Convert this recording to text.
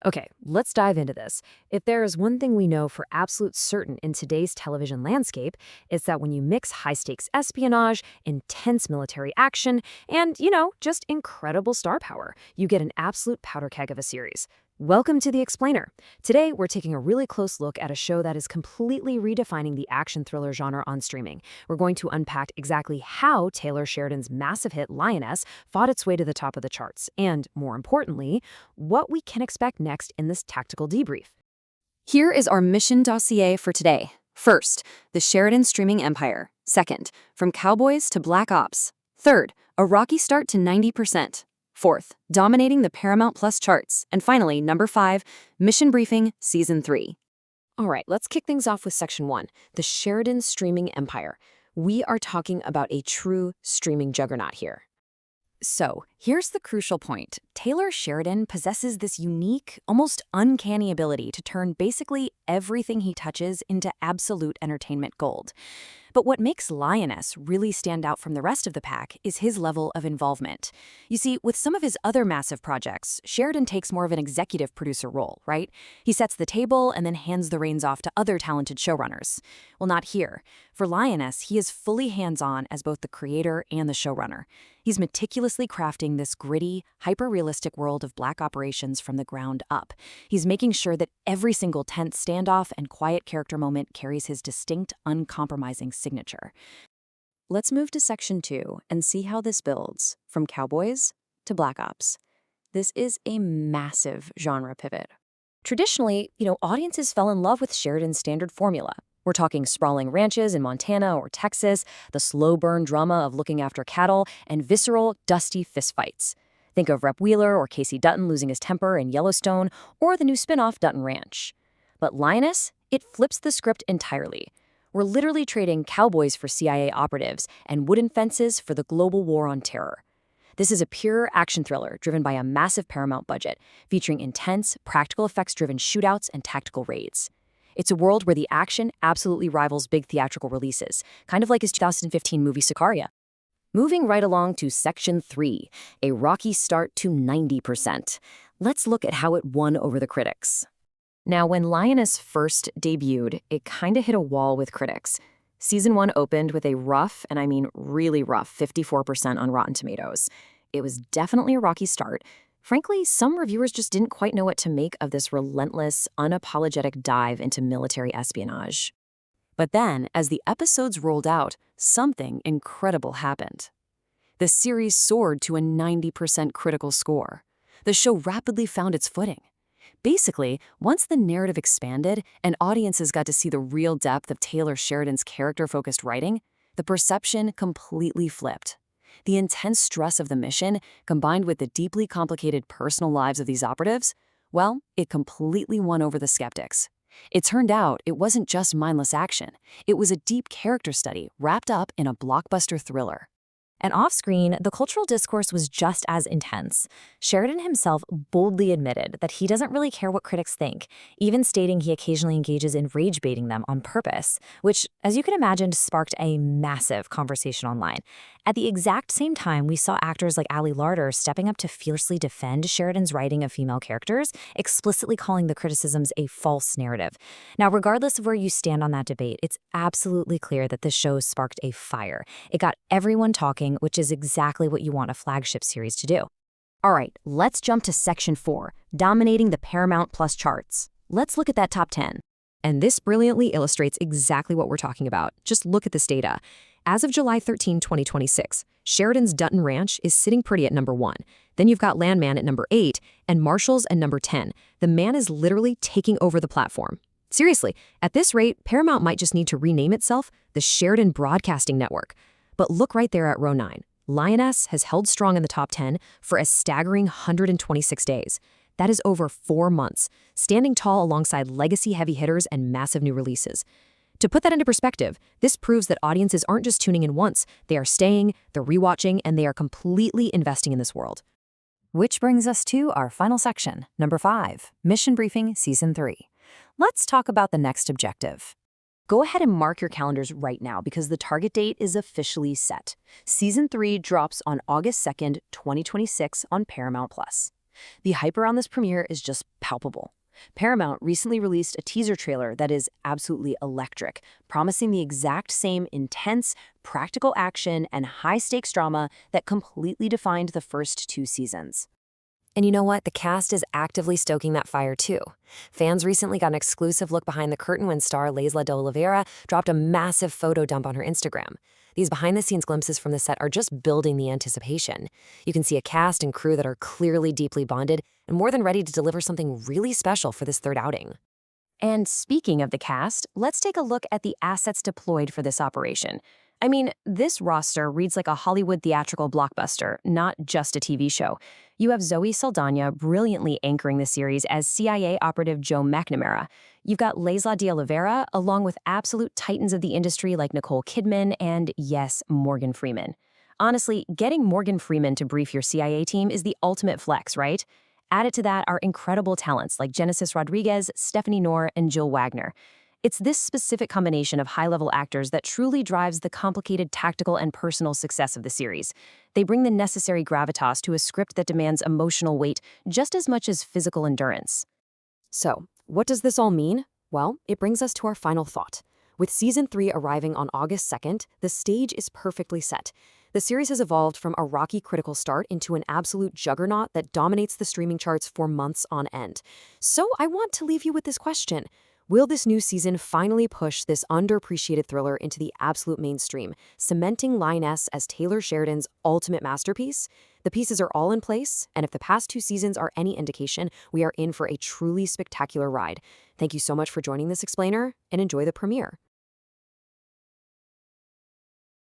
Okay, let's dive into this. If there is one thing we know for absolute certain in today's television landscape, it's that when you mix high-stakes espionage, intense military action, and, just incredible star power, you get an absolute powder keg of a series. Welcome to The Explainer. Today, we're taking a really close look at a show that is completely redefining the action thriller genre on streaming. We're going to unpack exactly how Taylor Sheridan's massive hit Lioness fought its way to the top of the charts, and, more importantly, what we can expect next in this tactical debrief. Here is our mission dossier for today. First, the Sheridan streaming empire. Second, from cowboys to black ops. Third, a rocky start to 90%. Fourth, dominating the Paramount Plus charts. And finally, number 5, Mission Briefing Season 3. All right, let's kick things off with Section 1, the Sheridan streaming empire. We are talking about a true streaming juggernaut here. So, here's the crucial point. Taylor Sheridan possesses this unique, almost uncanny ability to turn basically everything he touches into absolute entertainment gold. But what makes Lioness really stand out from the rest of the pack is his level of involvement. You see, with some of his other massive projects, Sheridan takes more of an executive producer role, right? He sets the table and then hands the reins off to other talented showrunners. Well, not here. For Lioness, he is fully hands-on as both the creator and the showrunner. He's meticulously crafting this gritty, hyper-realistic world of black operations from the ground up. He's making sure that every single tense standoff and quiet character moment carries his distinct, uncompromising signature. Let's move to Section 2 and see how this builds, from cowboys to black ops. This is a massive genre pivot. Traditionally, audiences fell in love with Sheridan's standard formula. We're talking sprawling ranches in Montana or Texas, the slow burn drama of looking after cattle, and visceral, dusty fistfights. Think of Rep Wheeler or Casey Dutton losing his temper in Yellowstone, or the new spin-off Dutton Ranch. But Lioness, it flips the script entirely. We're literally trading cowboys for CIA operatives and wooden fences for the global war on terror. This is a pure action thriller driven by a massive Paramount budget, featuring intense, practical effects-driven shootouts and tactical raids. It's a world where the action absolutely rivals big theatrical releases, kind of like his 2015 movie Sicaria. Moving right along to Section 3, a rocky start to 90%. Let's look at how it won over the critics. Now, when Lioness first debuted, it kinda hit a wall with critics. Season 1 opened with a rough, and I mean really rough, 54% on Rotten Tomatoes. It was definitely a rocky start. Frankly, some reviewers just didn't quite know what to make of this relentless, unapologetic dive into military espionage. But then, as the episodes rolled out, something incredible happened. The series soared to a 90% critical score. The show rapidly found its footing. Basically, once the narrative expanded and audiences got to see the real depth of Taylor Sheridan's character-focused writing, the perception completely flipped. The intense stress of the mission, combined with the deeply complicated personal lives of these operatives, well, it completely won over the skeptics. It turned out it wasn't just mindless action. It was a deep character study wrapped up in a blockbuster thriller. And off-screen, the cultural discourse was just as intense. Sheridan himself boldly admitted that he doesn't really care what critics think, even stating he occasionally engages in rage-baiting them on purpose, which, as you can imagine, sparked a massive conversation online. At the exact same time, we saw actors like Ali Larter stepping up to fiercely defend Sheridan's writing of female characters, explicitly calling the criticisms a false narrative. Now, regardless of where you stand on that debate, it's absolutely clear that this show sparked a fire. It got everyone talking, which is exactly what you want a flagship series to do. All right, let's jump to Section 4, dominating the Paramount Plus charts. Let's look at that top 10. And this brilliantly illustrates exactly what we're talking about. Just look at this data. As of July 13, 2026, Sheridan's Dutton Ranch is sitting pretty at number 1. Then you've got Landman at number 8 and Marshall's at number 10. The man is literally taking over the platform. Seriously, at this rate, Paramount might just need to rename itself the Sheridan Broadcasting Network. But look right there at row 9. Lioness has held strong in the top 10 for a staggering 126 days. That is over 4 months, standing tall alongside legacy heavy hitters and massive new releases. To put that into perspective, this proves that audiences aren't just tuning in once, they are staying, they're rewatching, and they are completely investing in this world. Which brings us to our final section, number 5, Mission Briefing Season 3. Let's talk about the next objective. Go ahead and mark your calendars right now because the target date is officially set. Season 3 drops on August 2nd, 2026 on Paramount Plus. The hype around this premiere is just palpable. Paramount recently released a teaser trailer that is absolutely electric, promising the exact same intense, practical action and high-stakes drama that completely defined the first 2 seasons. And you know what? The cast is actively stoking that fire too. Fans recently got an exclusive look behind the curtain when star Laysla de Oliveira dropped a massive photo dump on her Instagram. These behind-the-scenes glimpses from the set are just building the anticipation. You can see a cast and crew that are clearly deeply bonded and more than ready to deliver something really special for this third outing. And speaking of the cast, let's take a look at the assets deployed for this operation. I mean, this roster reads like a Hollywood theatrical blockbuster, not just a TV show. You have Zoe Saldaña brilliantly anchoring the series as CIA operative Joe McNamara. You've got Laysla de Oliveira, along with absolute titans of the industry like Nicole Kidman and, yes, Morgan Freeman. Honestly, getting Morgan Freeman to brief your CIA team is the ultimate flex, right? Added to that are incredible talents like Genesis Rodriguez, Stephanie Knorr, and Jill Wagner. It's this specific combination of high-level actors that truly drives the complicated tactical and personal success of the series. They bring the necessary gravitas to a script that demands emotional weight just as much as physical endurance. So, what does this all mean? Well, it brings us to our final thought. With Season 3 arriving on August 2nd, the stage is perfectly set. The series has evolved from a rocky critical start into an absolute juggernaut that dominates the streaming charts for months on end. So I want to leave you with this question. Will this new season finally push this underappreciated thriller into the absolute mainstream, cementing Lioness as Taylor Sheridan's ultimate masterpiece? The pieces are all in place, and if the past 2 seasons are any indication, we are in for a truly spectacular ride. Thank you so much for joining this explainer, and enjoy the premiere.